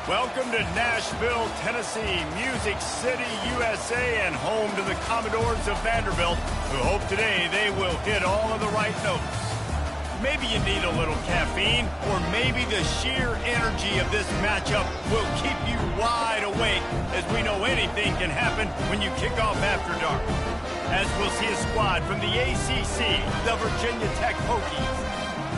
Welcome to Nashville, Tennessee, Music City, USA, and home to the Commodores of Vanderbilt, who hope today they will hit all of the right notes. Maybe you need a little caffeine, or maybe the sheer energy of this matchup will keep you wide awake, as we know anything can happen when you kick off after dark. As we'll see a squad from the ACC, the Virginia Tech Hokies,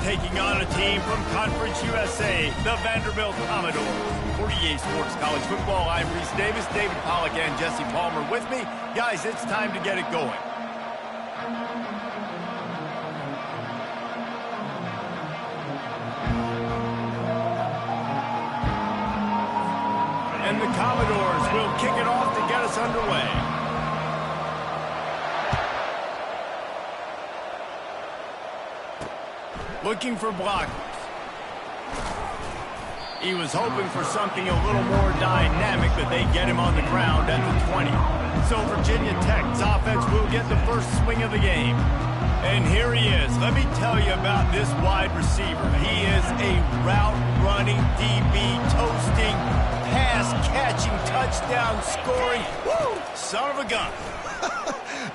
taking on a team from Conference USA, the Vanderbilt Commodores. For EA Sports College Football, I'm Reese Davis, David Pollack, and Jesse Palmer with me. Guys, it's time to get it going. And the Commodores will kick it off to get us underway. Looking for blockers. He was hoping for something a little more dynamic, but they get him on the ground at the 20. So Virginia Tech's offense will get the first swing of the game. And here he is. Let me tell you about this wide receiver. He is a route-running DB, toasting, pass-catching, touchdown-scoring, woo, son of a gun.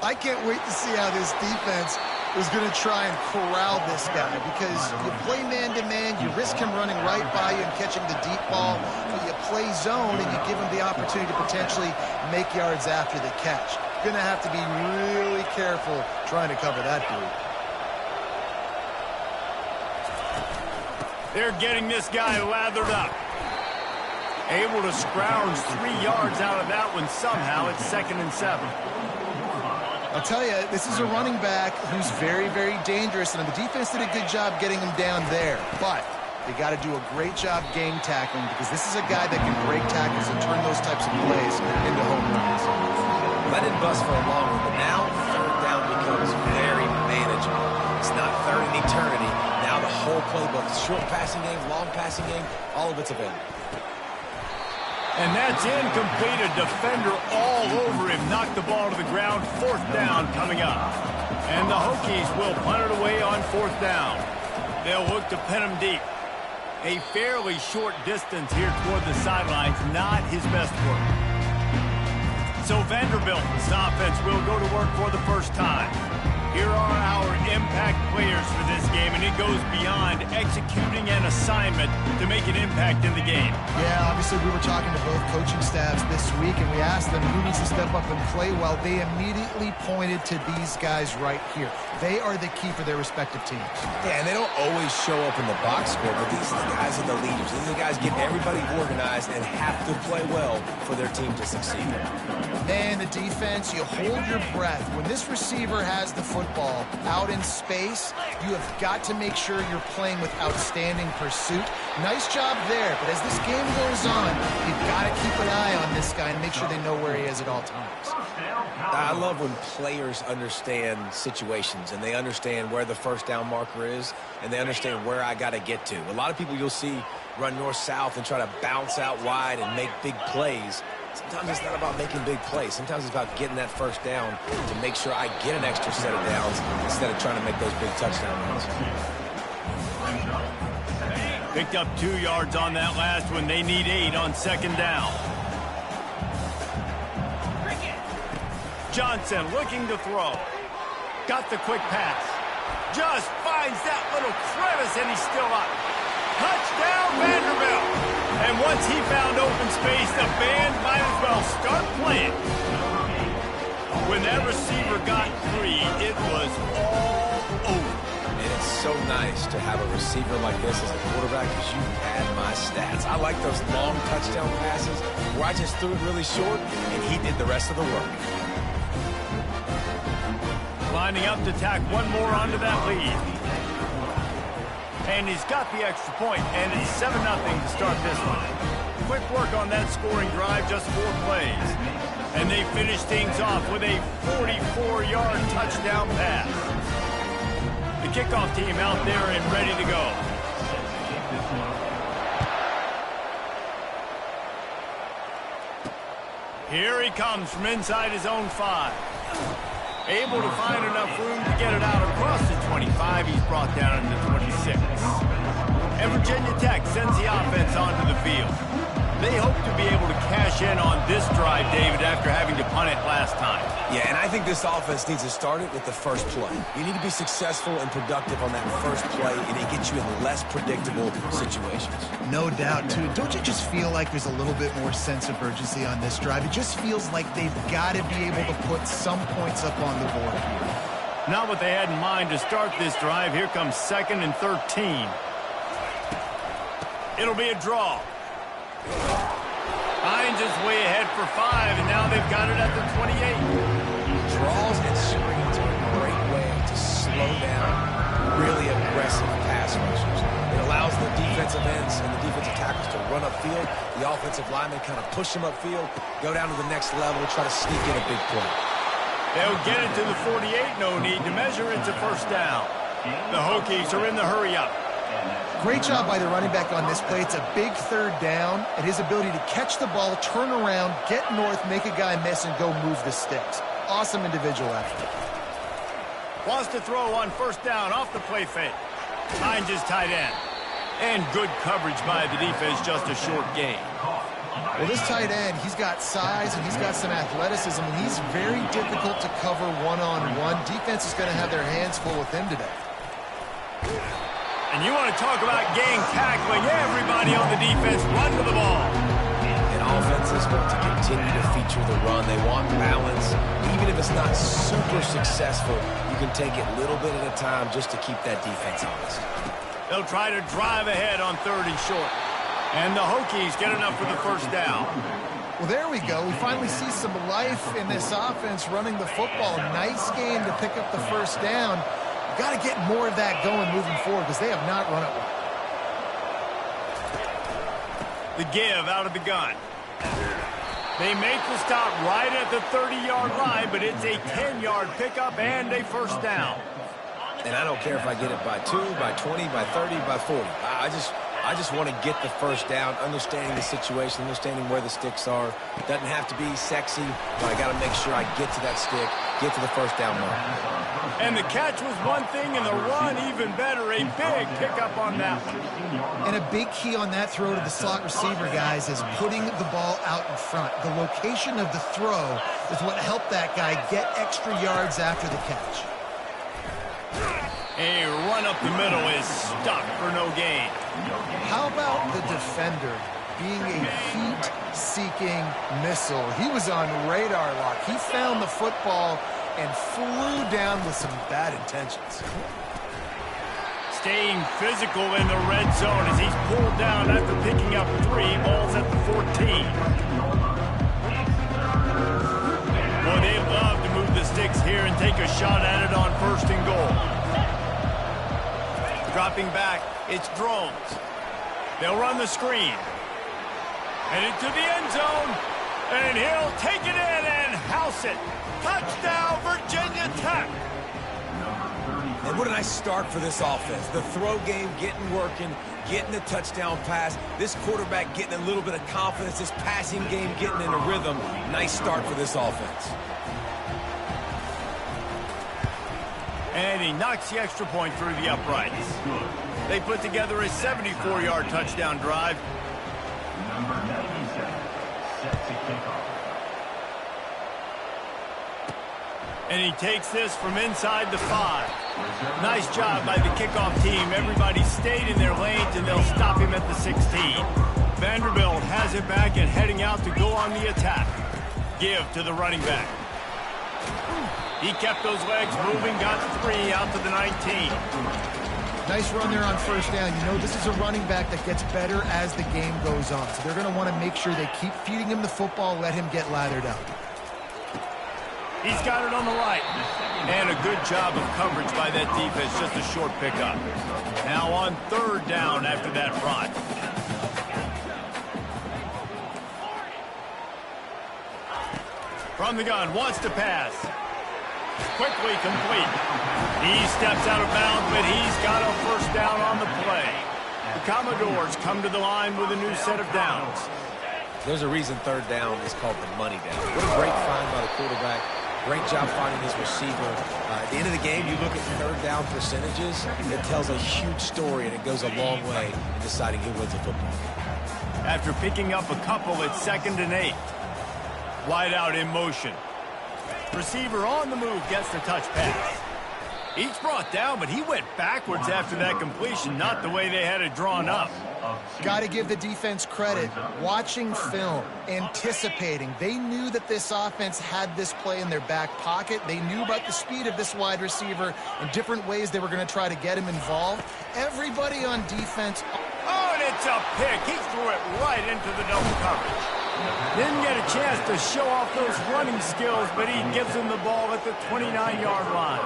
I can't wait to see how this defense is going to try and corral this guy, because you play man-to-man, you risk him running right by you and catching the deep ball, but you play zone and you give him the opportunity to potentially make yards after the catch. You're going to have to be really careful trying to cover that dude. They're getting this guy lathered up. Able to scrounge 3 yards out of that one somehow. It's 2nd and 7. I'll tell you, this is a running back who's very, very dangerous, and the defense did a good job getting him down there. But they got to do a great job game tackling, because this is a guy that can break tackles and turn those types of plays into home runs. Let it bust for a long one, but now third down becomes very manageable. It's not third in eternity. Now the whole playbook, short passing game, long passing game, all of it's available. And that's incomplete. A defender all over him. Knocked the ball to the ground. 4th down coming up. And the Hokies will punt it away on 4th down. They'll look to pin him deep. A fairly short distance here toward the sidelines. Not his best work. So Vanderbilt's offense will go to work for the first time. Here are our impact players for this game, and it goes beyond executing an assignment to make an impact in the game. Yeah, obviously we were talking to both coaching staffs this week, and we asked them who needs to step up and play well. They immediately pointed to these guys right here. They are the key for their respective teams. Yeah, and they don't always show up in the box score, but these are the guys that are the leaders. These are the guys getting everybody organized and have to play well for their team to succeed. Man, the defense, you hold your breath. When this receiver has the football out in space, you have got to make sure you're playing with outstanding pursuit. Nice job there, but as this game goes on, you've got to keep an eye on this guy and make sure they know where he is at all times. I love when players understand situations and they understand where the first down marker is and they understand where I got to get to. A lot of people you'll see run north-south and try to bounce out wide and make big plays. Sometimes it's not about making big plays. Sometimes it's about getting that first down to make sure I get an extra set of downs instead of trying to make those big touchdown runs. Picked up 2 yards on that last one. They need 8 on 2nd down. Johnson looking to throw. Got the quick pass. Just finds that little crevice, and he's still up. Touchdown, Vanderbilt. And once he found open space, the band might as well start playing. When that receiver got free, it was all over. And it's so nice to have a receiver like this as a quarterback, because you had my stats. I like those long touchdown passes where I just threw it really short, and he did the rest of the work. Lining up to tack one more onto that lead. And he's got the extra point, and it's 7-0 to start this one. Quick work on that scoring drive, just 4 plays. And they finish things off with a 44-yard touchdown pass. The kickoff team out there and ready to go. Here he comes from inside his own 5. Able to find enough room to get it out across the 25. He's brought down into 26. And Virginia Tech sends the offense onto the field. cash in on this drive, David, after having to punt it last time. Yeah, and I think this offense needs to start it with the first play. You need to be successful and productive on that first play, and it gets you in less predictable situations. No doubt, too. Don't you just feel like there's a little bit more sense of urgency on this drive? It just feels like they've got to be able to put some points up on the board here. Not what they had in mind to start this drive. Here comes 2nd and 13. It'll be a draw. Hines is way ahead for 5, and now they've got it at the 28. Draws and screens are a great way to slow down really aggressive pass rushers. It allows the defensive ends and the defensive tackles to run upfield. The offensive linemen kind of push them upfield, go down to the next level, try to sneak in a big play. They'll get it to the 48. No need to measure. It's a first down. The Hokies are in the hurry-up. Great job by the running back on this play. It's a big 3rd down, and his ability to catch the ball, turn around, get north, make a guy miss, and go move the sticks. Awesome individual effort. Wants to throw on 1st down off the play fake. Hines is tight end. And good coverage by the defense, just a short gain. Well, this tight end, he's got size and he's got some athleticism, and he's very difficult to cover one-on-one. Defense is going to have their hands full with him today. And you want to talk about gang tackling. Everybody on the defense run to the ball. And offenses want to continue to feature the run. They want balance. Even if it's not super successful, you can take it little bit at a time just to keep that defense honest. They'll try to drive ahead on 3rd and short. And the Hokies get enough for the first down. Well, there we go. We finally see some life in this offense running the football. Nice game to pick up the first down. Got to get more of that going moving forward because they have not run it well. The give out of the gun. They make the stop right at the 30-yard line, but it's a 10-yard pickup and a first down. And I don't care if I get it by 2, by 20, by 30, by 40. I just want to get the first down, understanding the situation, understanding where the sticks are. It doesn't have to be sexy, but I got to make sure I get to that stick, get to the first down mark. And the catch was one thing, and the run even better. A big pickup on that one. And a big key on that throw to the slot receiver, guys, is putting the ball out in front. The location of the throw is what helped that guy get extra yards after the catch. A run up the middle is stuck for no gain. How about the defender being a heat-seeking missile? He was on radar lock. He found the football and flew down with some bad intentions. Staying physical in the red zone as he's pulled down after picking up 3 balls at the 14. Boy, they love to move the sticks here and take a shot at it on 1st and goal. Dropping back, it's Drones. They'll run the screen. And into the end zone. And he'll take it in and house it. Touchdown, Virginia Tech. And what a nice start for this offense. The throw game getting working, getting the touchdown pass. This quarterback getting a little bit of confidence. This passing game getting in a rhythm. Nice start for this offense. And he knocks the extra point through the uprights. They put together a 74-yard touchdown drive. Number 97 set to kick off. And he takes this from inside the 5. Nice job by the kickoff team. Everybody stayed in their lanes, and they'll stop him at the 16. Vanderbilt has it back and heading out to go on the attack. Give to the running back. He kept those legs moving, got 3 out to the 19. Nice run there on 1st down. You know, this is a running back that gets better as the game goes on. So they're going to want to make sure they keep feeding him the football, let him get lathered up. He's got it on the right. And a good job of coverage by that defense, just a short pickup. Now on 3rd down after that run. From the gun, wants to pass. Quickly complete. He steps out of bounds, but he's got a first down on the play. The Commodores come to the line with a new set of downs. There's a reason 3rd down is called the money down. What a great find by the quarterback. Great job finding his receiver. At the end of the game, you look at 3rd down percentages. It tells a huge story, and it goes a long way in deciding who wins a football game. after picking up a couple at 2nd and 8. Wide out in motion. Receiver on the move gets the touch pass. He's brought down, but he went backwards after that completion, not the way they had it drawn up. Got to give the defense credit. Watching film, anticipating. They knew that this offense had this play in their back pocket. They knew about the speed of this wide receiver and different ways they were going to try to get him involved. Everybody on defense. Oh, and it's a pick. He threw it right into the double coverage. Didn't get a chance to show off those running skills, but he gives him the ball at the 29-yard line.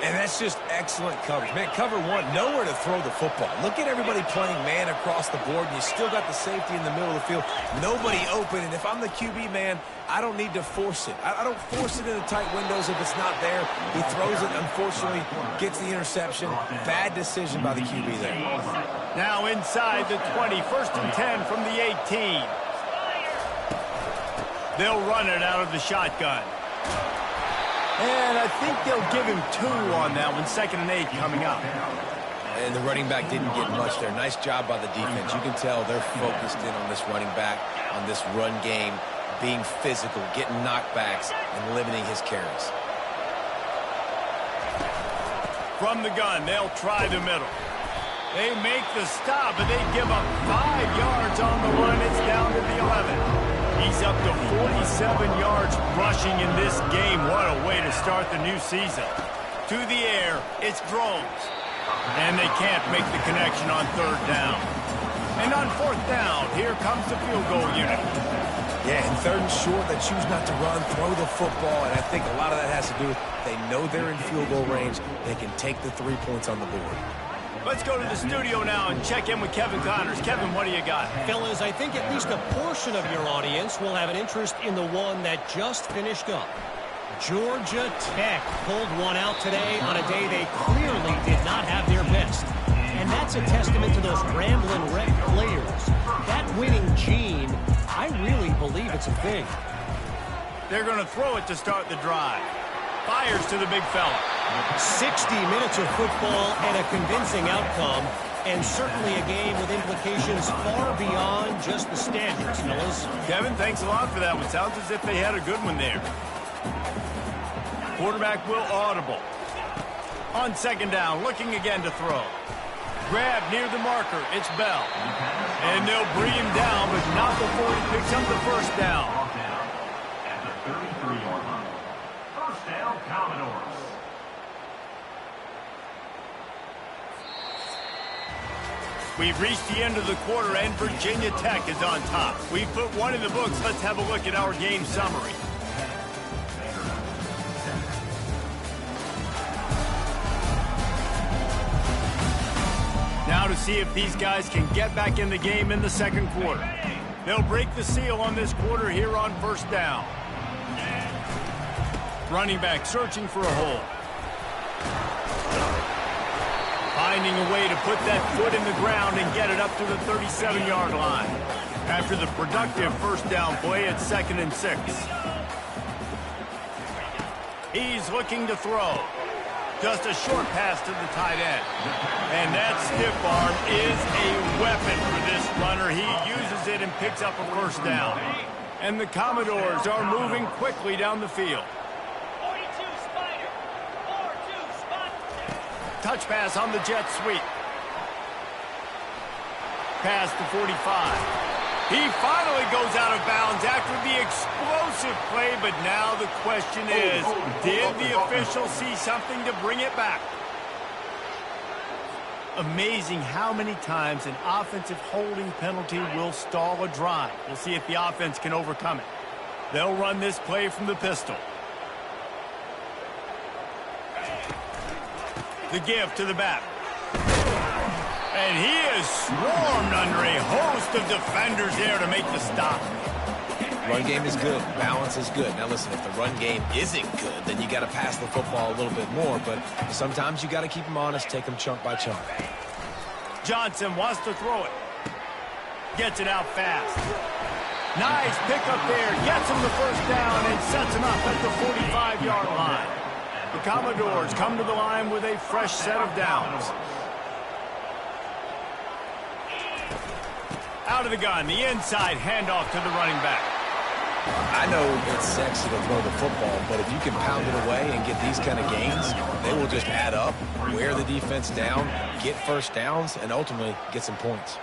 And that's just excellent coverage. Man, cover one, nowhere to throw the football. Look at everybody playing man across the board, and you still got the safety in the middle of the field. Nobody open, and if I'm the QB, man, I don't need to force it. I don't force it into tight windows if it's not there. He throws it, unfortunately, gets the interception. Bad decision by the QB there. Now inside the 20, 1st and 10 from the 18. They'll run it out of the shotgun. And I think they'll give him 2 on that one, 2nd and 8 coming up. And the running back didn't get much there. Nice job by the defense. You can tell they're focused in on this running back, on this run game, being physical, getting knockbacks, and limiting his carries. From the gun, they'll try the middle. They make the stop, but they give up 5 yards on the run. It's down to the 11. He's up to 47 yards rushing in this game. What a way to start the new season. To the air, it's Groves. And they can't make the connection on 3rd down. And on 4th down, here comes the field goal unit. Yeah, and 3rd and short, they choose not to run, throw the football, and I think a lot of that has to do with they know they're in field goal range. They can take the 3 points on the board. Let's go to the studio now and check in with Kevin Connors. Kevin, what do you got? Fellas, I think at least a portion of your audience will have an interest in the one that just finished up. Georgia Tech pulled one out today on a day they clearly did not have their best. And that's a testament to those Ramblin' Wreck players. That winning gene, I really believe it's a thing. They're going to throw it to start the drive. Fires to the big fella. 60 minutes of football and a convincing outcome, and certainly a game with implications far beyond just the standards, fellas. Kevin, thanks a lot for that one. Sounds as if they had a good one there. Quarterback will audible. On 2nd down, looking again to throw. Grab near the marker. It's Bell. And they'll bring him down, but not before he picks up the 1st down. At the 33-yard line. 1st down, Commodores. We've reached the end of the quarter, and Virginia Tech is on top. We've put one in the books. Let's have a look at our game summary. Now to see if these guys can get back in the game in the 2nd quarter. They'll break the seal on this quarter here on 1st down. Running back searching for a hole. Finding a way to put that foot in the ground and get it up to the 37-yard line. After the productive 1st down play at 2nd and 6. He's looking to throw. Just a short pass to the tight end. And that stiff arm is a weapon for this runner. He uses it and picks up a 1st down. And the Commodores are moving quickly down the field. Touch pass on the jet sweep. Pass to 45. He finally goes out of bounds after the explosive play, but now the question is, did the official see something to bring it back? Amazing how many times an offensive holding penalty will stall a drive. We'll see if the offense can overcome it. They'll run this play from the pistol. The give to the back. And he is swarmed under a host of defenders there to make the stop. Run game is good. Balance is good. Now listen, if the run game isn't good, then you got to pass the football a little bit more. But sometimes you got to keep them honest, take them chunk by chunk. Johnson wants to throw it. Gets it out fast. Nice pickup there. Gets him the 1st down and sets him up at the 45-yard line. The Commodores come to the line with a fresh set of downs. Out Out of the gun, the inside handoff to the running back. I know it's sexy to throw the football, but if you can pound it away and get these kind of gains, they will just add up, wear the defense down, get first downs, and ultimately get some points.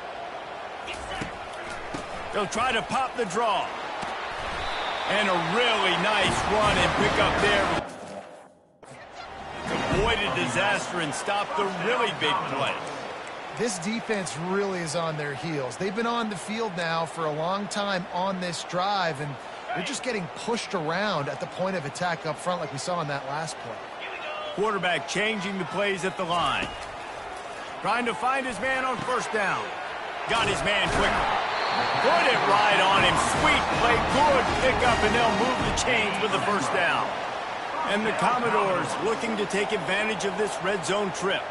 They'll try to pop the draw. And a really nice run and pick up there. Avoid a disaster and stop the really big play. This defense really is on their heels. They've been on the field now for a long time on this drive, and they're just getting pushed around at the point of attack up front like we saw in that last play. Quarterback changing the plays at the line. Trying to find his man on first down. Got his man quickly. Put it right on him. Sweet play. Good pickup, and they'll move the chains with the first down. And the Commodores looking to take advantage of this red zone trip.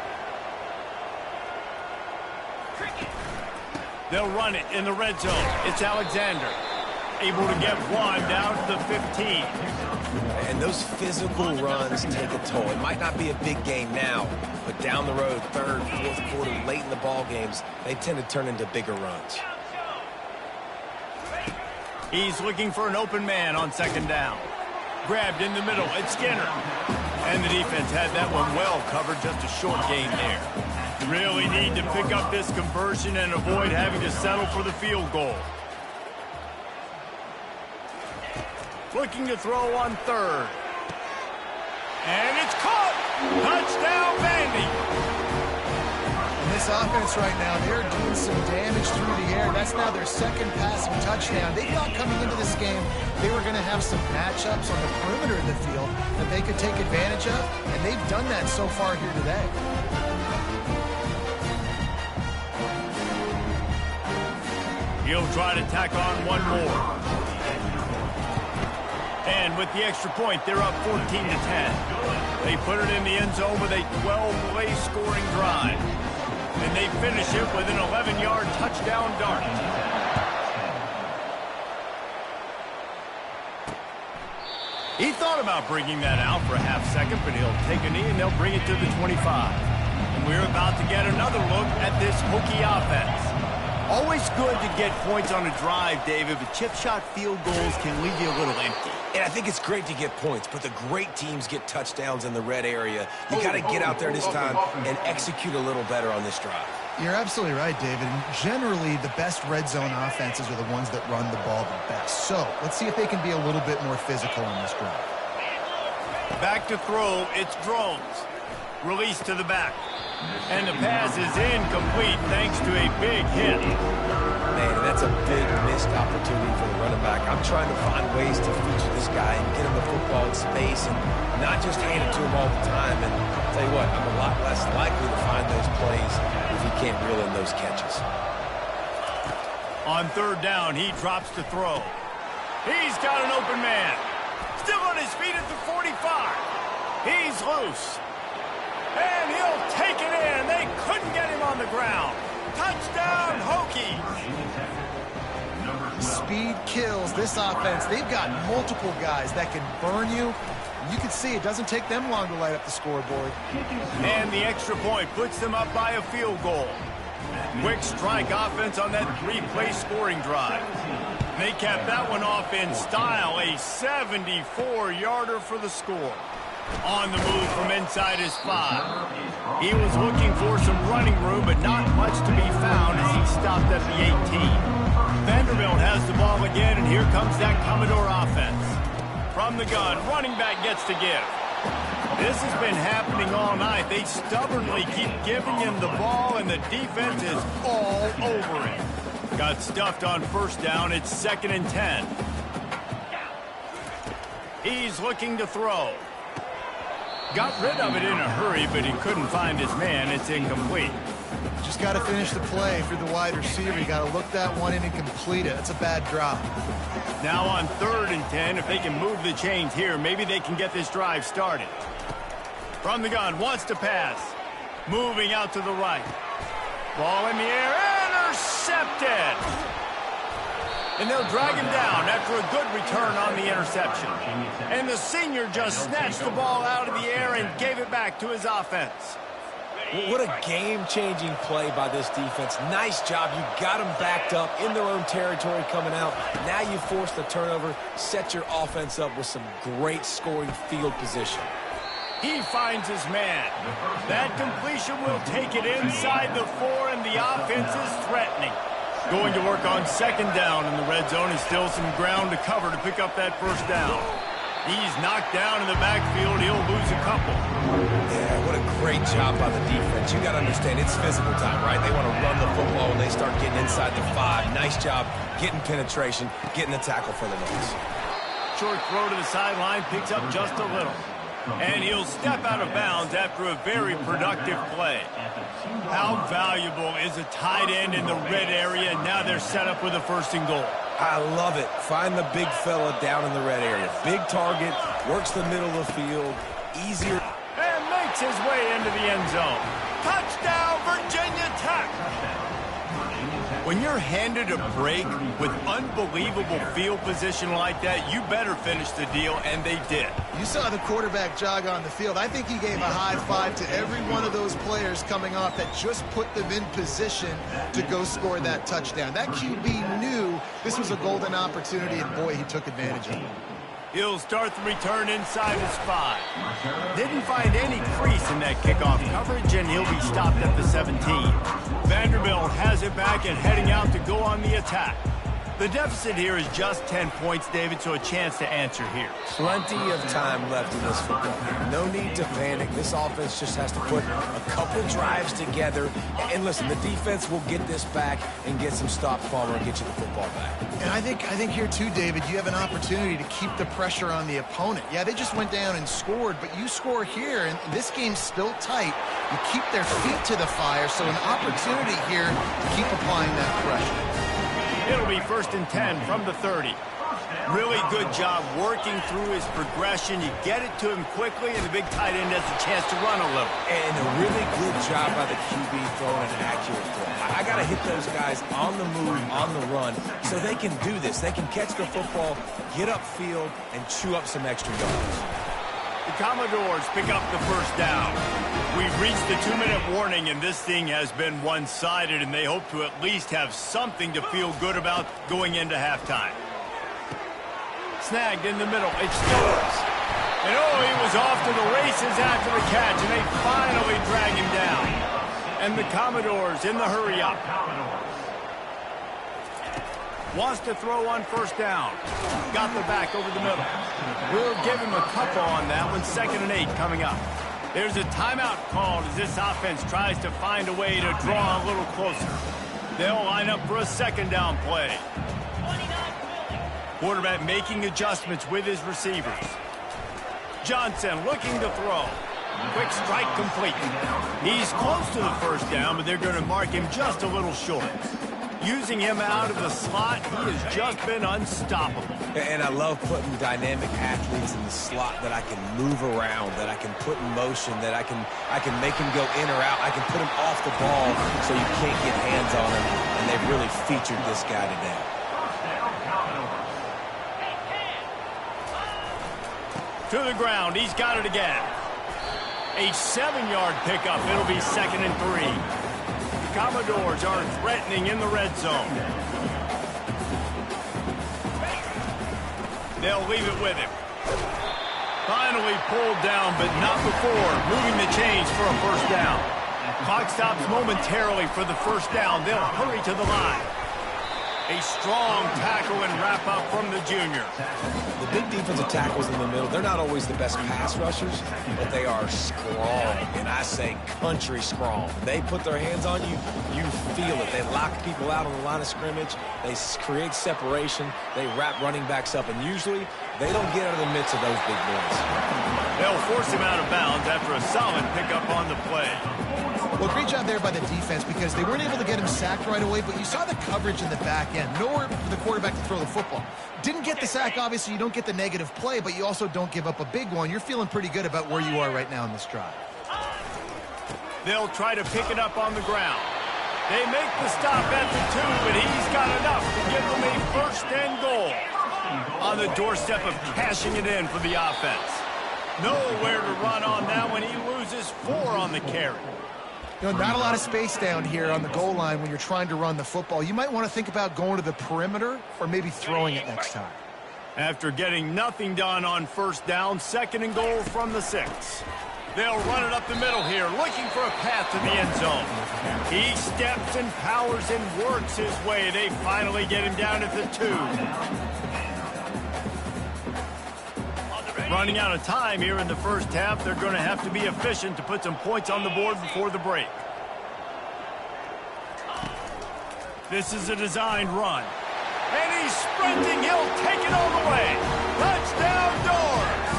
They'll run it in the red zone. It's Alexander. Able to get one down to the 15. And those physical runs take a toll. It might not be a big game now, but down the road, third, fourth quarter, late in the ball games, they tend to turn into bigger runs. He's looking for an open man on second down. Grabbed in the middle. It's Skinner. And the defense had that one well covered. Just a short gain there. Really need to pick up this conversion and avoid having to settle for the field goal. Looking to throw on third. And it's caught! Touchdown, Vandy! In this offense right now, they're doing some damage through the air. That's now their second passing touchdown. They thought coming into this game they were going to have some matchups on the perimeter of the field that they could take advantage of, and they've done that so far here today. He'll try to tack on one more. And with the extra point, they're up 14-10. They put it in the end zone with a 12-play scoring drive. And they finish it with an 11-yard touchdown dart. He thought about bringing that out for a half second, but he'll take a knee and they'll bring it to the 25. And we're about to get another look at this Hokie offense. Always good to get points on a drive, David, but chip shot field goals can leave you a little empty. And I think it's great to get points, but the great teams get touchdowns in the red area. You got to get out there this time and execute a little better on this drive. You're absolutely right, David. And generally, the best red zone offenses are the ones that run the ball the best. So let's see if they can be a little bit more physical on this drive. Back to throw, it's Drones. Release to the back. And the pass is incomplete thanks to a big hit. Man, that's a big missed opportunity for the running back. I'm trying to find ways to feature this guy and get him the football in space and not just hand it to him all the time. And I'll tell you what, I'm a lot less likely to find those plays if he can't reel in those catches. On third down, he drops to throw. He's got an open man. Still on his feet at the 45. He's loose. And he'll take it in. They couldn't get him on the ground. Touchdown, Hokies. Speed kills this offense. They've got multiple guys that can burn you. You can see it doesn't take them long to light up the scoreboard. And the extra point puts them up by a field goal. Quick strike offense on that three-play scoring drive. They capped that one off in style. A 74-yarder for the score. On the move from inside his 5. He was looking for some running room, but not much to be found as he stopped at the 18. Vanderbilt has the ball again, and here comes that Commodore offense. From the gun, running back gets to give. This has been happening all night. They stubbornly keep giving him the ball, and the defense is all over it. Got stuffed on first down. It's 2nd and 10. He's looking to throw. Got rid of it in a hurry, but he couldn't find his man. It's incomplete. Just got to finish the play for the wide receiver. You got to look that one in and complete it. That's a bad drop. Now on 3rd and 10, if they can move the chains here, maybe they can get this drive started. From the gun, wants to pass. Moving out to the right. Ball in the air, intercepted! And they'll drag him down after a good return on the interception. And the senior just snatched the ball out of the air and gave it back to his offense. What a game-changing play by this defense. Nice job. You got them backed up in their own territory coming out. Now you force the turnover, set your offense up with some great scoring field position. He finds his man. That completion will take it inside the 4, and the offense is threatening. Going to work on second down in the red zone, and still some ground to cover to pick up that first down. He's knocked down in the backfield. He'll lose a couple. Yeah, what a great job by the defense. You got to understand, it's physical time, right? They want to run the football when they start getting inside the 5. Nice job getting penetration, getting the tackle for the loss. Short throw to the sideline, picks up just a little. And he'll step out of bounds after a very productive play. How valuable is a tight end in the red area? Now they're set up with a 1st and goal. I love it. Find the big fella down in the red area. Big target, works the middle of the field, easier. And makes his way into the end zone. Touchdown, Virginia Tech! When you're handed a break with unbelievable field position like that, you better finish the deal, and they did. You saw the quarterback jog on the field. I think he gave a high five to every one of those players coming off that just put them in position to go score that touchdown. That QB knew this was a golden opportunity, and boy, he took advantage of it. He'll start the return inside his 5. Didn't find any crease in that kickoff coverage, and he'll be stopped at the 17. Vanderbilt has it back and heading out to go on the attack. The deficit here is just 10 points, David, so a chance to answer here. Plenty of time left in this football game. No need to panic. This offense just has to put a couple drives together. And listen, the defense will get this back and get some stops, Palmer, and get you the football back. And I think here too, David, you have an opportunity to keep the pressure on the opponent. Yeah, they just went down and scored, but you score here, and this game's still tight. You keep their feet to the fire, so an opportunity here to keep applying that pressure. It'll be 1st and 10 from the 30. Really good job working through his progression. You get it to him quickly, and the big tight end has a chance to run a little. And a really good job by the QB throwing an accurate throw. I got to hit those guys on the move, on the run, so they can do this. They can catch the football, get upfield, and chew up some extra yards. The Commodores pick up the first down. We've reached the 2-minute warning, and this thing has been one-sided, and they hope to at least have something to feel good about going into halftime. Snagged in the middle. It's Stores. And he was off to the races after the catch, and they finally drag him down. And the Commodores in the hurry-up. Wants to throw on first down. Got the back over the middle. We'll give him a couple on that one. 2nd and 8 coming up. There's a timeout called as this offense tries to find a way to draw a little closer. They'll line up for a 2nd down play. Quarterback making adjustments with his receivers. Johnson looking to throw. Quick strike complete. He's close to the first down, but they're going to mark him just a little short. Using him out of the slot, he has just been unstoppable. And I love putting dynamic athletes in the slot that I can move around, that I can put in motion, that I can make him go in or out. I can put him off the ball so you can't get hands on him, and they've really featured this guy today. To the ground, he's got it again. A 7-yard pickup. It'll be 2nd and 3. The Commodores are threatening in the red zone. They'll leave it with him. Finally pulled down, but not before moving the chains for a first down. Clock stops momentarily for the first down. They'll hurry to the line. A strong tackle and wrap-up from the junior. The big defensive tackles in the middle, they're not always the best pass rushers, but they are strong, and I say country strong. They put their hands on you, you feel it. They lock people out on the line of scrimmage. They create separation. They wrap running backs up, and usually they don't get out of the midst of those big boys. They'll force him out of bounds after a solid pickup on the play. Well, great job there by the defense because they weren't able to get him sacked right away, but you saw the coverage in the back end. Nowhere for the quarterback to throw the football. Didn't get the sack, obviously. You don't get the negative play, but you also don't give up a big one. You're feeling pretty good about where you are right now in this drive. They'll try to pick it up on the ground. They make the stop at the 2, but he's got enough to give them a 1st and goal. On the doorstep of cashing it in for the offense. Nowhere to run on that one. He loses 4 on the carry. You know, not a lot of space down here on the goal line when you're trying to run the football. You might want to think about going to the perimeter or maybe throwing it next time. After getting nothing done on first down, 2nd and goal from the 6. They'll run it up the middle here, looking for a path to the end zone. He steps and powers and works his way. They finally get him down at the 2. Running out of time here in the first half. They're going to have to be efficient to put some points on the board before the break. This is a designed run. And he's sprinting. He'll take it all the way. Touchdown, Doors!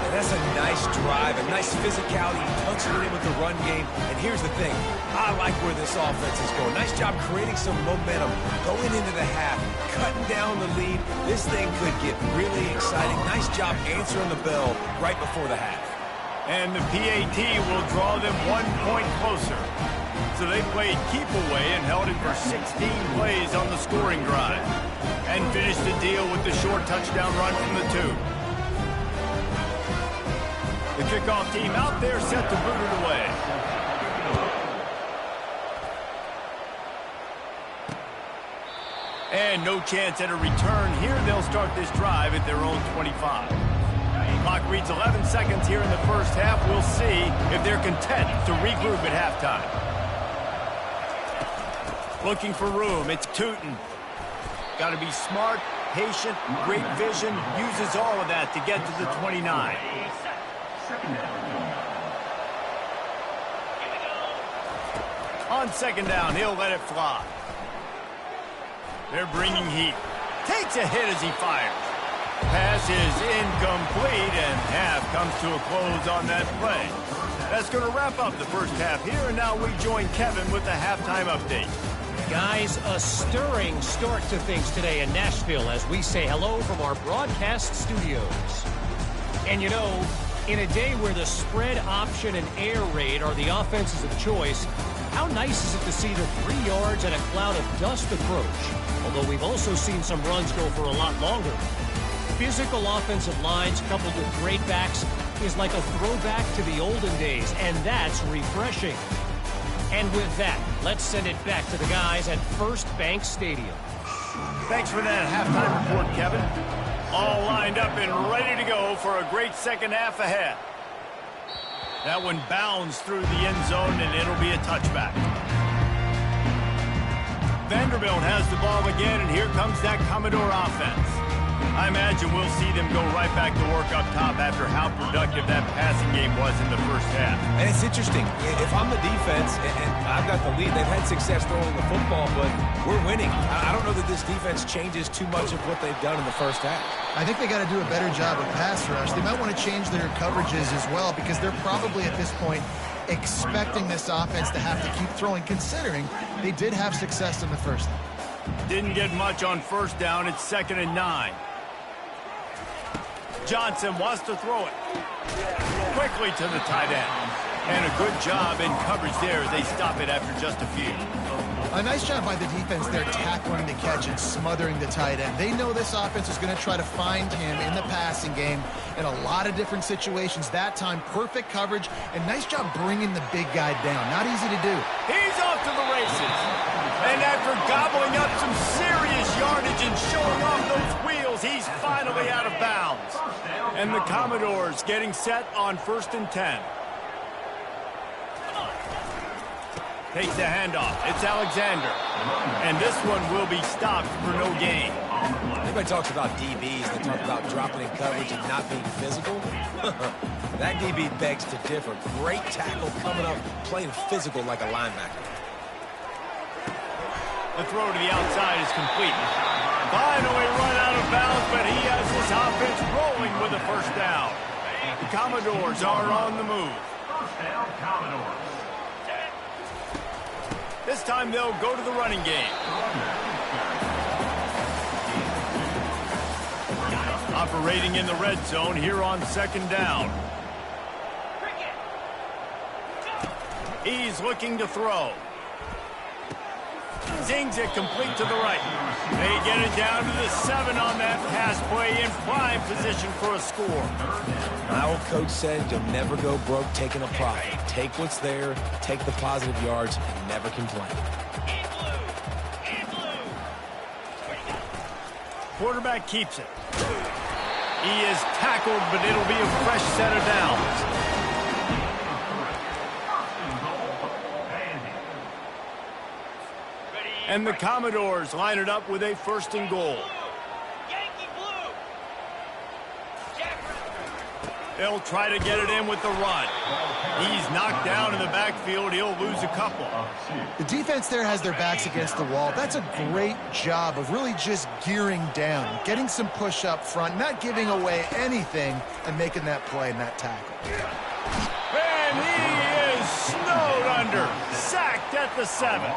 And that's a nice drive, a nice physicality. He punches it in with the run game. And here's the thing. I like where this offense is going. Nice job creating some momentum, going into the half, cutting down the lead. This thing could get really exciting. Nice job answering the bell right before the half. And the PAT will draw them 1 point closer. So they played keep away and held it for 16 plays on the scoring drive. And finished the deal with the short touchdown run from the 2. The kickoff team out there set to boot it away. And no chance at a return here. They'll start this drive at their own 25. Clock reads 11 seconds here in the first half. We'll see if they're content to regroup at halftime. Looking for room. It's Tootin. Got to be smart, patient, great vision. Uses all of that to get to the 29. On 2nd down, he'll let it fly. They're bringing heat. Takes a hit as he fires. Pass is incomplete, and half comes to a close on that play. That's going to wrap up the first half here, and now we join Kevin with the halftime update. Guys, a stirring start to things today in Nashville as we say hello from our broadcast studios. And you know, in a day where the spread option and air raid are the offenses of choice, how nice is it to see the 3 yards and a cloud of dust approach? Although we've also seen some runs go for a lot longer. Physical offensive lines coupled with great backs is like a throwback to the olden days, and that's refreshing. And with that, let's send it back to the guys at First Bank Stadium. Thanks for that halftime report, Kevin. All lined up and ready to go for a great second half ahead. That one bounds through the end zone, and it'll be a touchback. Vanderbilt has the ball again, and here comes that Commodore offense. I imagine we'll see them go right back to work up top after how productive that passing game was in the first half. And it's interesting. If I'm the defense and I've got the lead, they've had success throwing the football, but we're winning. I don't know that this defense changes too much of what they've done in the first half. I think they got to do a better job of pass rush. They might want to change their coverages as well because they're probably at this point expecting this offense to have to keep throwing, considering they did have success in the first half. Didn't get much on first down. It's 2nd and 9. Johnson wants to throw it quickly to the tight end. And a good job in coverage there as they stop it after just a few. A nice job by the defense there tackling the catch and smothering the tight end. They know this offense is going to try to find him in the passing game in a lot of different situations. That time, perfect coverage and nice job bringing the big guy down. Not easy to do. He's off to the races. And after gobbling up some serious yardage and showing off those wheels, he's finally out of bounds. And the Commodores getting set on 1st and 10. Takes the handoff. It's Alexander. And this one will be stopped for no gain. Everybody talks about DBs. They talk about dropping in coverage and not being physical. That DB begs to differ. Great tackle coming up, playing physical like a linebacker. The throw to the outside is complete. Finally run out of bounds, but he has his offense rolling with a first down. The Commodores are on the move. First down, Commodores. This time they'll go to the running game. Operating in the red zone here on 2nd down. He's looking to throw. Zings it complete to the right. They get it down to the 7 on that pass play, in prime position for a score. My old coach said you'll never go broke taking a profit. Take what's there, take the positive yards, and never complain. Quarterback keeps it. He is tackled, but it'll be a fresh set of downs. And the Commodores line it up with a 1st and goal. They'll try to get it in with the run. He's knocked down in the backfield. He'll lose a couple. The defense there has their backs against the wall. That's a great job of really just gearing down, getting some push up front, not giving away anything, and making that play and that tackle. And he is snowed under. Sacked at the 7.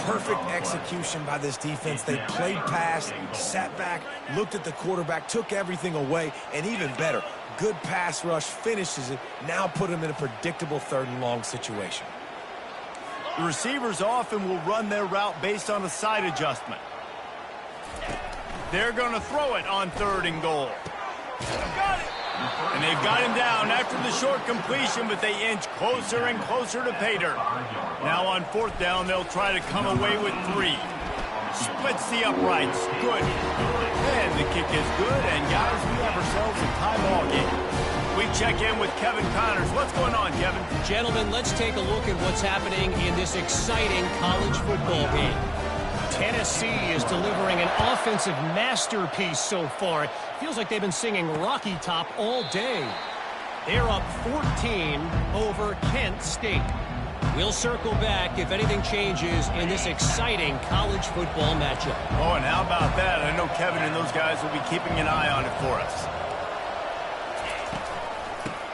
Perfect execution by this defense. They played pass, sat back, looked at the quarterback, took everything away, and even better, good pass rush, finishes it, now put him in a predictable 3rd and long situation. The receivers often will run their route based on a side adjustment. They're going to throw it on 3rd and goal. And they've got him down after the short completion, but they inch closer and closer to pay dirt. Now on 4th down, they'll try to come away with 3. Splits the uprights. Good. And the kick is good. And, guys, we have ourselves a tie ball game. We check in with Kevin Connors. What's going on, Kevin? Gentlemen, let's take a look at what's happening in this exciting college football game. Tennessee is delivering an offensive masterpiece so far. It feels like they've been singing Rocky Top all day. They're up 14 over Kent State. We'll circle back if anything changes in this exciting college football matchup. Oh, and how about that? I know Kevin and those guys will be keeping an eye on it for us.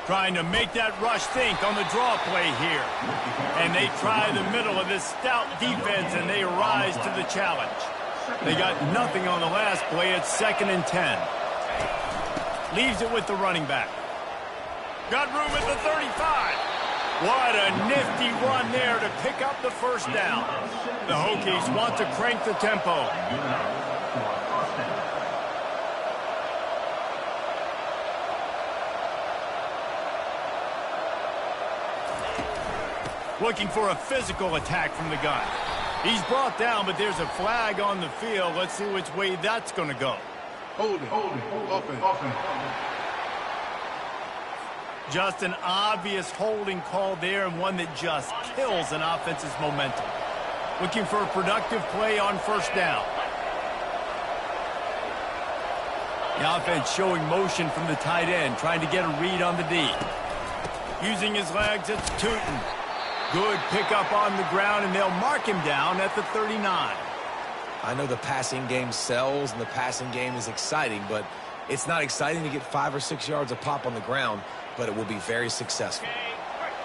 Trying to make that rush think on the draw play here. And they try the middle of this stout defense, and they rise to the challenge. They got nothing on the last play. It's 2nd and 10. Leaves it with the running back. Got room at the 35. What a nifty run there to pick up the 1st down. The Hokies want to crank the tempo. Looking for a physical attack from the gun. He's brought down, but there's a flag on the field. Let's see which way that's going to go. Hold it. Just an obvious holding call there, and one that just kills an offense's momentum. Looking for a productive play on 1st down. The offense showing motion from the tight end, trying to get a read on the D. Using his legs, it's Tootin. Good pickup on the ground, and they'll mark him down at the 39. I know the passing game sells and the passing game is exciting, but it's not exciting to get 5 or 6 yards a pop on the ground, but it will be very successful.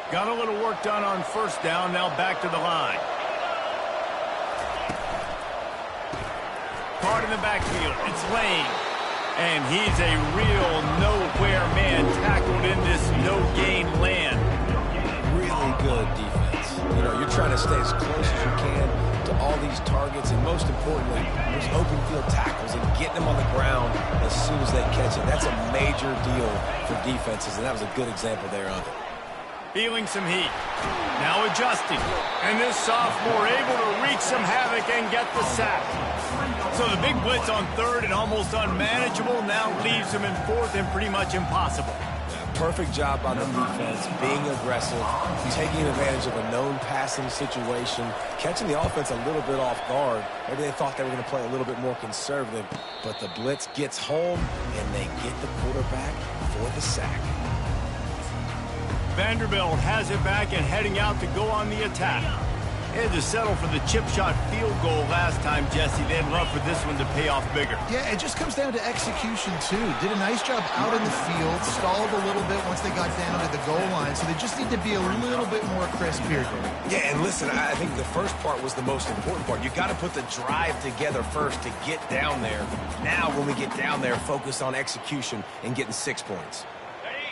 Got a little work done on 1st down, now back to the line. Caught in the backfield, it's Lane. And he's a real nowhere man tackled in this no-gain land. Really good defense. You know, you're trying to stay as close as you can to all these targets, and most importantly, those open field tackles and getting them on the ground as soon as they catch it. That's a major deal for defenses, and that was a good example there of it. Feeling some heat. Now adjusting. And this sophomore able to wreak some havoc and get the sack. So the big blitz on 3rd and almost unmanageable now leaves him in 4th and pretty much impossible. Perfect job on the defense, being aggressive, taking advantage of a known passing situation, catching the offense a little bit off guard. Maybe they thought they were going to play a little bit more conservative, but the blitz gets home, and they get the quarterback for the sack. Vanderbilt has it back and heading out to go on the attack. They had to settle for the chip shot field goal last time, Jesse. They'd love for this one to pay off bigger. Yeah, it just comes down to execution, too. Did a nice job out in the field, stalled a little bit once they got down to the goal line, so they just need to be a little bit more crisp here. Yeah, and listen, I think the first part was the most important part. You got to put the drive together first to get down there. Now, when we get down there, focus on execution and getting 6 points.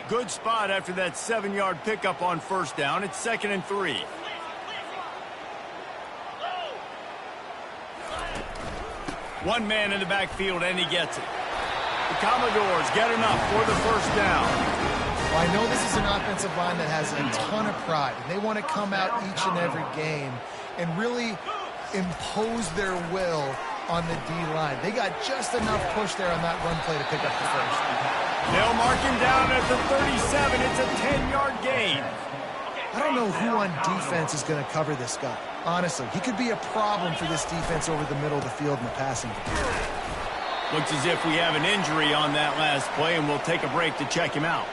Good spot after that 7-yard pickup on 1st down. It's 2nd and 3. One man in the backfield, and he gets it. The Commodores get enough for the first down. Well, I know this is an offensive line that has a ton of pride, and they want to come out each and every game and really impose their will on the D-line. They got just enough push there on that run play to pick up the first. They'll mark him down at the 37. It's a 10-yard gain. I don't know who on defense is going to cover this guy. Honestly, he could be a problem for this defense over the middle of the field in the passing game. Looks as if we have an injury on that last play, and we'll take a break to check him out.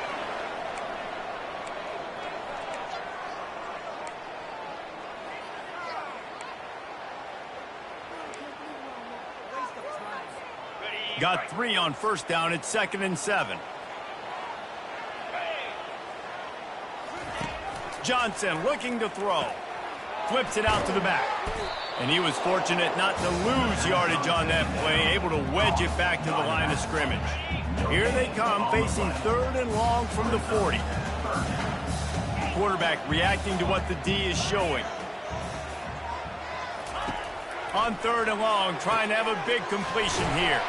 Got 3 on first down. It's 2nd and 7. Johnson looking to throw. Flips it out to the back. And he was fortunate not to lose yardage on that play, able to wedge it back to the line of scrimmage. Here they come, facing 3rd and long from the 40. Quarterback reacting to what the D is showing. On 3rd and long, trying to have a big completion here.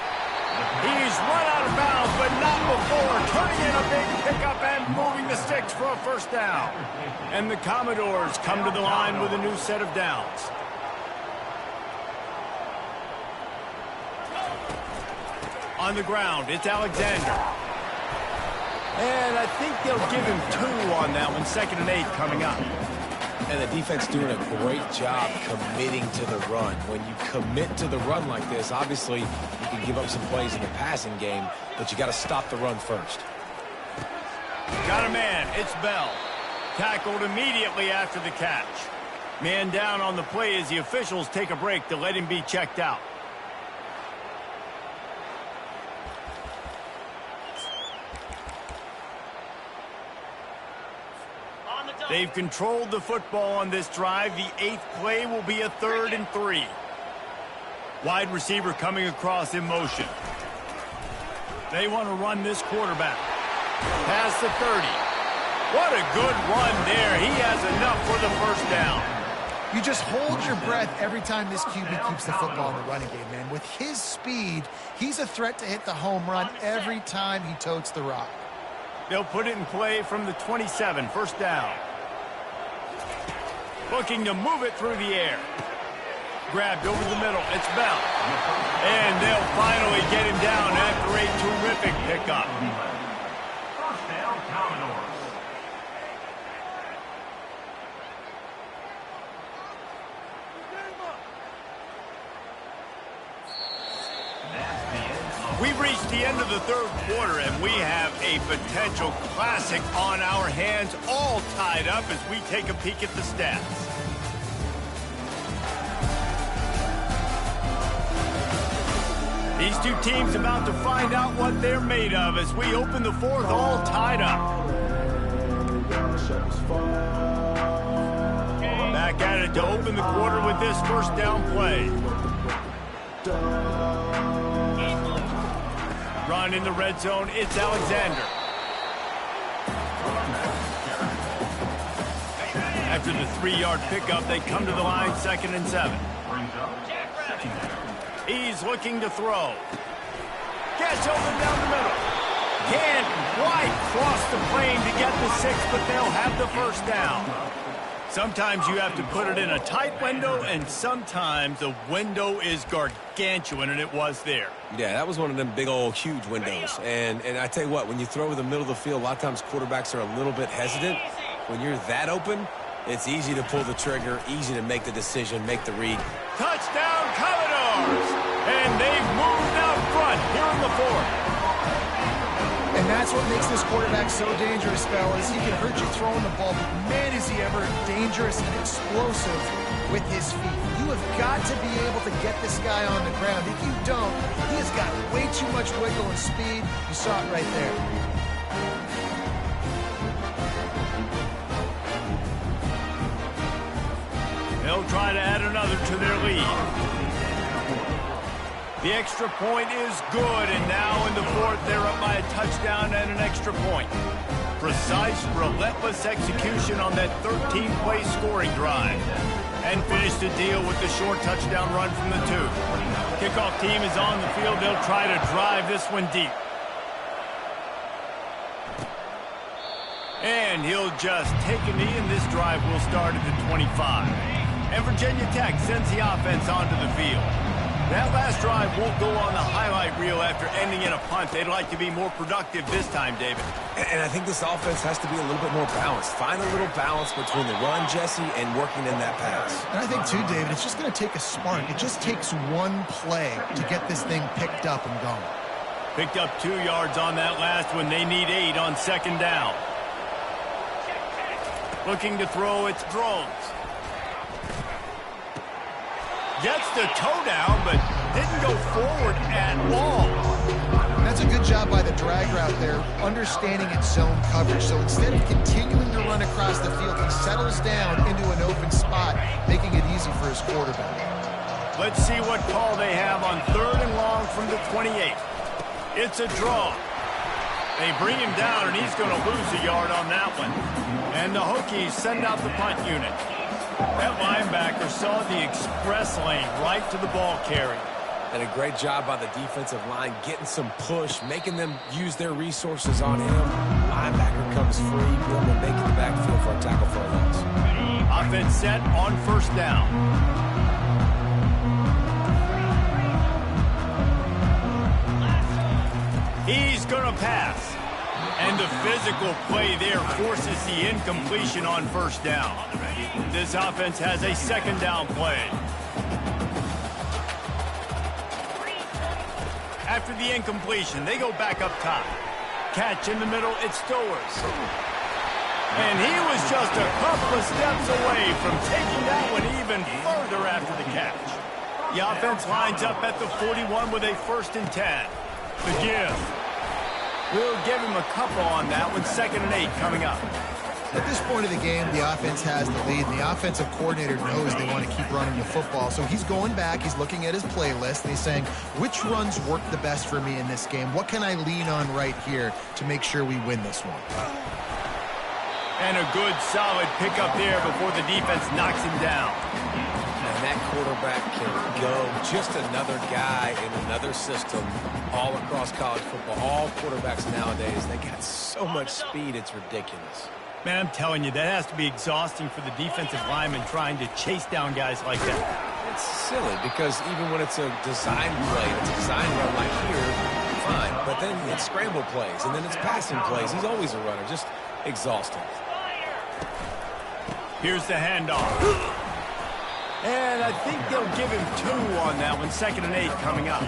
He's run out of bounds, but not before. Turning in a big pickup and moving the sticks for a first down. And the Commodores come to the line with a new set of downs. On the ground, it's Alexander. And I think they'll give him 2 on that one. 2nd and 8 coming up. And the defense doing a great job committing to the run. When you commit to the run like this, obviously you can give up some plays in the passing game, but you got to stop the run first. Got a man. It's Bell. Tackled immediately after the catch. Man down on the play as the officials take a break to let him be checked out. They've controlled the football on this drive. The 8th play will be a 3rd and 3. Wide receiver coming across in motion. They want to run this quarterback. Past the 30. What a good run there. He has enough for the first down. You just hold your breath every time this QB keeps the football in the running game, man. With his speed, he's a threat to hit the home run every time he totes the rock. They'll put it in play from the 27, first down. Looking to move it through the air. Grabbed over the middle. It's Bell. And they'll finally get him down after a terrific pickup. First down, Commodores. We've reached the end of the 3rd quarter, and we have a potential classic on our hands, all tied up as we take a peek at the stats. These two teams about to find out what they're made of as we open the 4th, all tied up. Back at it to open the quarter with this first down play. Run in the red zone, it's Alexander. After the 3-yard pickup, they come to the line, 2nd and 7. He's looking to throw. Gets open down the middle. Can't quite cross the plane to get the 6, but they'll have the first down. Sometimes you have to put it in a tight window, and sometimes the window is gargantuan, and it was there. Yeah, that was one of them big old huge windows. And I tell you what, when you throw over the middle of the field, a lot of times quarterbacks are a little bit hesitant. When you're that open, it's easy to pull the trigger, easy to make the decision, make the read. Touchdown, Commodores! And they've moved out front here in the 4th. And that's what makes this quarterback so dangerous, fellas. He can hurt you throwing the ball, but man, is he ever dangerous and explosive with his feet. You have got to be able to get this guy on the ground. If you don't, he has got way too much wiggle and speed. You saw it right there. They'll try to add another to their lead. The extra point is good, and now in the 4th, they're up by a touchdown and an extra point. Precise, relentless execution on that 13-play scoring drive. And finish the deal with the short touchdown run from the 2. Kickoff team is on the field. They'll try to drive this one deep. And he'll just take a knee, and this drive will start at the 25. And Virginia Tech sends the offense onto the field. That last drive won't go on the highlight reel after ending in a punt. They'd like to be more productive this time, David. And I think this offense has to be a little bit more balanced. Find a little balance between the run, Jesse, and working in that pass. And I think, too, David, it's just going to take a spark. It just takes one play to get this thing picked up and going. Picked up 2 yards on that last one. They need 8 on second down. Looking to throw, it's Drones. Gets the toe down, but didn't go forward at all. That's a good job by the drag route there, understanding its zone coverage. So instead of continuing to run across the field, he settles down into an open spot, making it easy for his quarterback. Let's see what call they have on 3rd and long from the 28. It's a draw. They bring him down, and he's going to lose a yard on that one. And the Hokies send out the punt unit. That linebacker saw the express lane right to the ball carrier. And a great job by the defensive line, getting some push, making them use their resources on him. Linebacker comes free, boom, and making the backfield for a tackle for a loss. Offense set on 1st down. He's going to pass. And the physical play there forces the incompletion on 1st down. This offense has a 2nd down play. After the incompletion, they go back up top. Catch in the middle, it's Stowers. And he was just a couple of steps away from taking that one even further after the catch. The offense lines up at the 41 with a 1st and 10. The give. We'll give him a couple on that one. 2nd and 8 coming up. At this point of the game, the offense has the lead, and the offensive coordinator knows they want to keep running the football. So he's going back, he's looking at his playlist, and he's saying, which runs work the best for me in this game? What can I lean on right here to make sure we win this one? And a good, solid pickup there before the defense knocks him down. And that quarterback can go. Just another guy in another system all across college football. All quarterbacks nowadays, they got so much speed, it's ridiculous. Man, I'm telling you, that has to be exhausting for the defensive lineman trying to chase down guys like that. It's silly because even when it's a design play, it's a design run like here, fine. But then it's scramble plays, and then it's passing plays. He's always a runner, just exhausting. Here's the handoff. And I think they'll give him 2 on that one. 2nd and 8 coming up.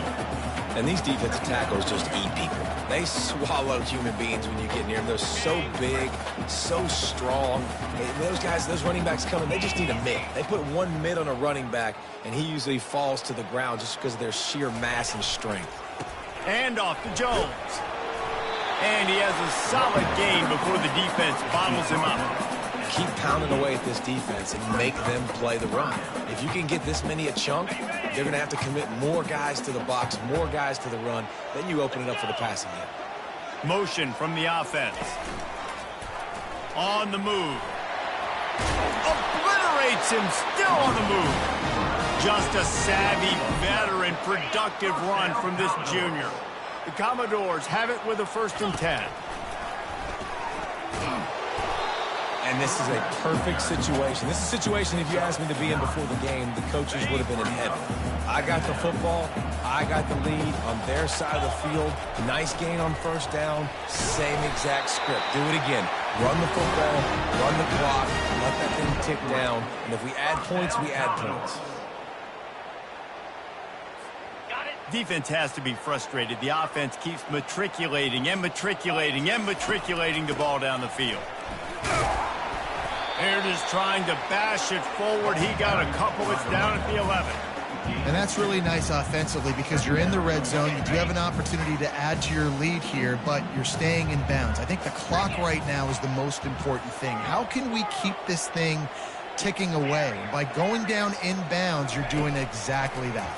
And these defensive tackles just eat people. They swallow human beings when you get near them. They're so big, so strong. And those guys, those running backs coming, they just need a mid. They put one mid on a running back, and he usually falls to the ground just because of their sheer mass and strength. And off to Jones. And he has a solid gain before the defense bottles him up. Keep pounding away at this defense and make them play the run. If you can get this many a chunk, they're going to have to commit more guys to the box, more guys to the run. Then you open it up for the passing game. Motion from the offense. On the move. Obliterates him, still on the move. Just a savvy, veteran, productive run from this junior. The Commodores have it with a 1st and 10. And this is a perfect situation. This is a situation, if you asked me to be in before the game, the coaches would have been in heaven. I got the football. I got the lead on their side of the field. Nice gain on 1st down. Same exact script. Do it again. Run the football, run the clock, let that thing tick down. And if we add points, we add points. Defense has to be frustrated. The offense keeps matriculating and matriculating and matriculating the ball down the field. Baird is trying to bash it forward. He got a couple. It's down at the 11. And that's really nice offensively because you're in the red zone. You do have an opportunity to add to your lead here, but you're staying in bounds. I think the clock right now is the most important thing. How can we keep this thing ticking away? By going down in bounds, you're doing exactly that.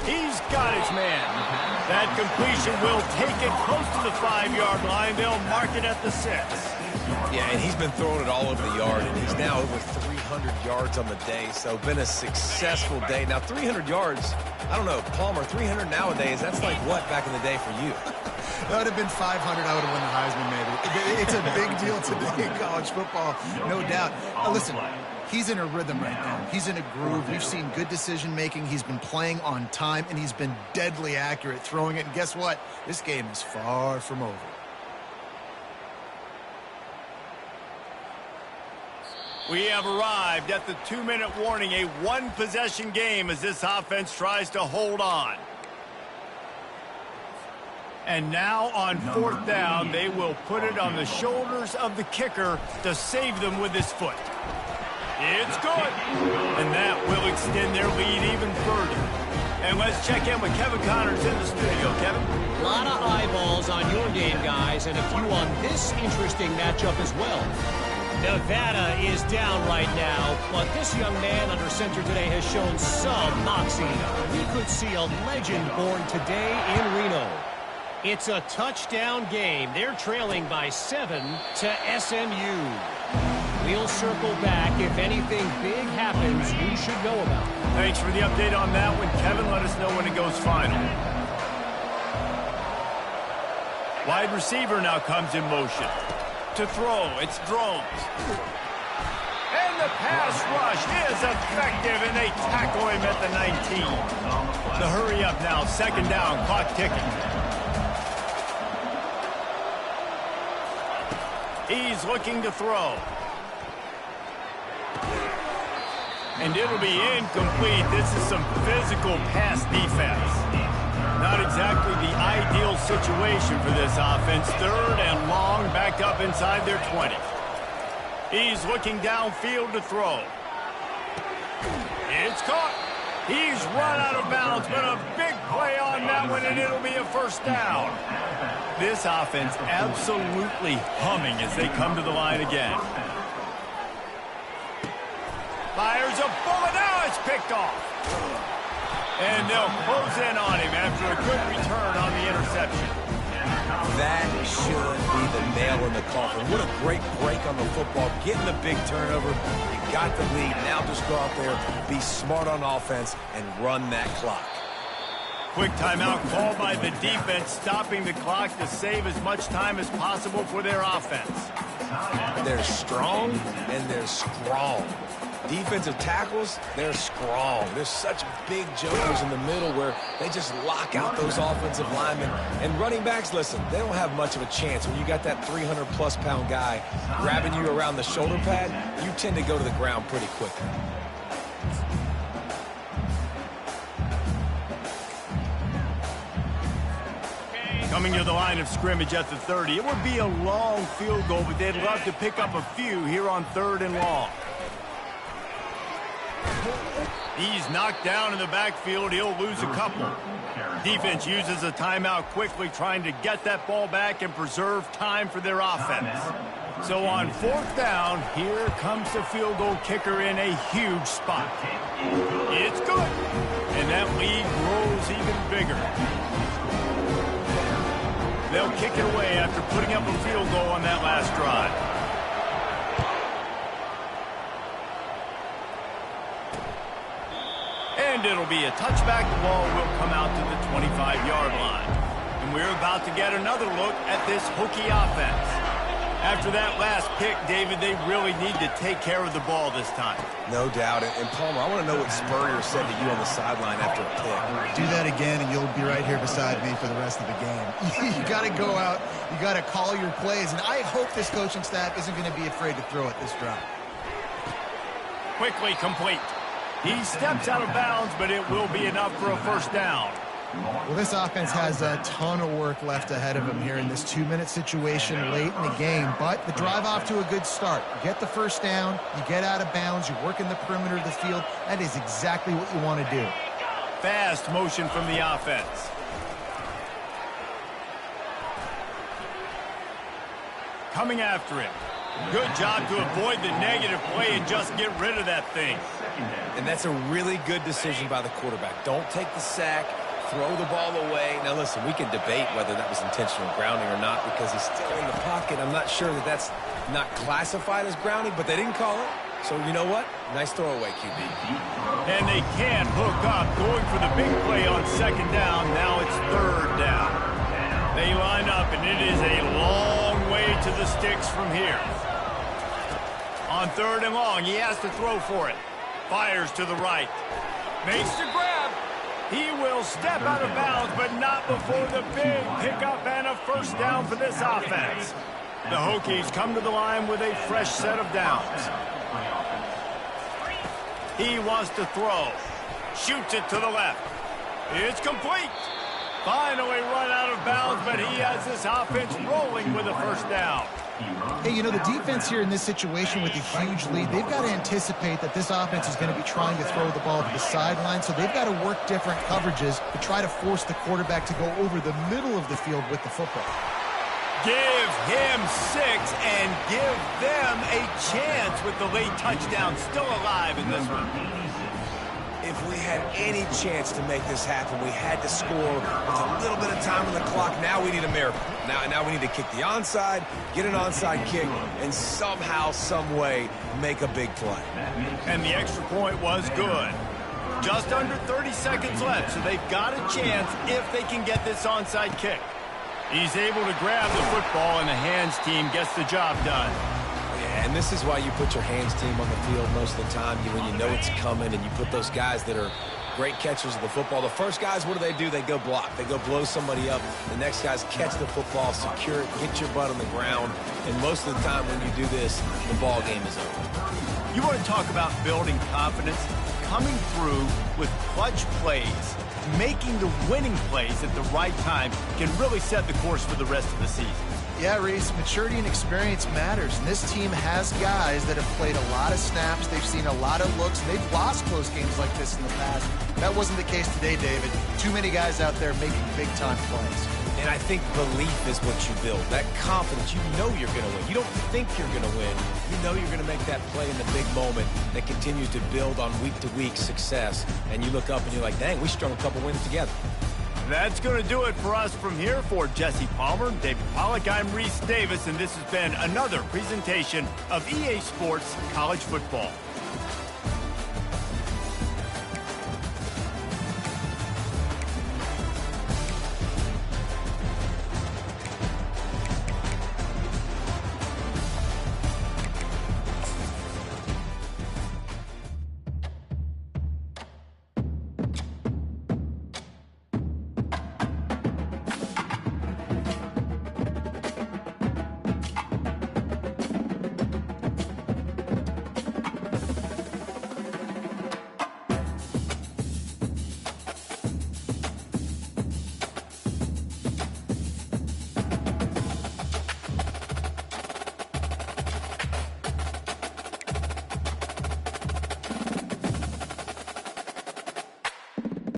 He's got his man. That completion will take it close to the 5-yard line. They'll mark it at the 6. Yeah, and he's been throwing it all over the yard, and he's now over 300 yards on the day, so been a successful day. Now, 300 yards, I don't know, Palmer, 300 nowadays, that's like what back in the day for you? That would have been 500. I would have won the Heisman, maybe. It's a big deal today in college football, no doubt. Now, listen, he's in a rhythm right now. He's in a groove. We've seen good decision-making. He's been playing on time, and he's been deadly accurate throwing it. And guess what? This game is far from over. We have arrived at the 2-minute warning, a one-possession game as this offense tries to hold on. And now on 4th down, they will put it on the shoulders of the kicker to save them with his foot. It's good. And that will extend their lead even further. And let's check in with Kevin Connors in the studio. Kevin? A lot of eyeballs on your game, guys, and a few on this interesting matchup as well. Nevada is down right now, but this young man under center today has shown some moxie. We could see a legend born today in Reno. It's a touchdown game. They're trailing by 7 to SMU. We'll circle back if anything big happens you should know about. Thanks for the update on that one, Kevin. Let us know when it goes final. Wide receiver now comes in motion. To throw, it's Drones. And the pass rush is effective, and they tackle him at the 19. The hurry up now, 2nd down, clock ticking. He's looking to throw. And it'll be incomplete. This is some physical pass defense. Not exactly the ideal situation for this offense. 3rd and long, back up inside their 20. He's looking downfield to throw. It's caught. He's run out of bounds, but a big play on that one, and it'll be a 1st down. This offense absolutely humming as they come to the line again. Fires a bullet. Now it's picked off. And they'll close in on him after a good return on the interception. That should be the nail in the coffin. What a great break on the football. Getting the big turnover. You got the lead. Now just go out there, be smart on offense, and run that clock. Quick timeout called by the defense, stopping the clock to save as much time as possible for their offense. They're strong, and they're strong. Defensive tackles, they're strong. There's such big jokers in the middle where they just lock out those offensive linemen. And running backs, listen, they don't have much of a chance. When you got that 300-plus pound guy grabbing you around the shoulder pad, you tend to go to the ground pretty quickly. Coming to the line of scrimmage at the 30. It would be a long field goal, but they'd love to pick up a few here on 3rd and long. He's knocked down in the backfield. He'll lose a couple. Defense uses a timeout quickly, trying to get that ball back and preserve time for their offense. So on 4th down, here comes the field goal kicker in a huge spot. It's good. And that lead grows even bigger. They'll kick it away after putting up a field goal on that last drive. And it'll be a touchback. The ball will come out to the 25-yard line. And we're about to get another look at this Hokie offense. After that last pick, David, they really need to take care of the ball this time. No doubt. And Palmer, I want to know what Spurrier said to you on the sideline after a pick. Do that again, and you'll be right here beside me for the rest of the game. You got to go out. You got to call your plays. And I hope this coaching staff isn't going to be afraid to throw it this drive. Quickly complete. He steps out of bounds, but it will be enough for a 1st down. Well, this offense has a ton of work left ahead of them here in this 2-minute situation late in the game. But the drive off to a good start. You get the 1st down, you get out of bounds, you work in the perimeter of the field. That is exactly what you want to do. Fast motion from the offense. Coming after him. Good job to avoid the negative play and just get rid of that thing. And that's a really good decision by the quarterback. Don't take the sack. Throw the ball away. Now, listen, we can debate whether that was intentional grounding or not because he's still in the pocket. I'm not sure that that's not classified as grounding, but they didn't call it. So you know what? Nice throwaway, QB. And they can hook up, going for the big play on second down. Now it's third down. They line up, and it is a long way to the sticks from here. On third and long, he has to throw for it. Fires to the right. Makes the grab. He will step out of bounds, but not before the big pickup and a first down for this offense. The Hokies come to the line with a fresh set of downs. He wants to throw. Shoots it to the left. It's complete. Finally run out of bounds, but he has this offense rolling with a first down. Hey, you know, the defense here in this situation with a huge lead, they've got to anticipate that this offense is going to be trying to throw the ball to the sideline, so they've got to work different coverages to try to force the quarterback to go over the middle of the field with the football. Give him 6 and give them a chance with the late touchdown still alive in this one. If we had any chance to make this happen, we had to score with a little bit of time on the clock. Now we need a miracle. Now we need to kick the onside, get an onside kick, and somehow, some way, make a big play. And the extra point was good. Just under 30 seconds left, so they've got a chance if they can get this onside kick. He's able to grab the football, and the hands team gets the job done. Yeah, and this is why you put your hands team on the field most of the time, when you know it's coming, and you put those guys that are great catchers of the football. The first guys, what do? They go block. They go blow somebody up. The next guys catch the football, secure it, get your butt on the ground. And most of the time when you do this, the ball game is over. You want to talk about building confidence? Coming through with clutch plays, making the winning plays at the right time can really set the course for the rest of the season. Yeah, Reese, maturity and experience matters, and this team has guys that have played a lot of snaps. They've seen a lot of looks, and they've lost close games like this in the past. That wasn't the case today, David. Too many guys out there making big-time plays. And I think belief is what you build. That confidence, you know you're going to win. You don't think you're going to win. You know you're going to make that play in the big moment that continues to build on week-to-week success. And you look up and you're like, dang, we strung a couple wins together. That's going to do it for us from here. For Jesse Palmer, David Pollack, I'm Reese Davis, and this has been another presentation of EA Sports College Football.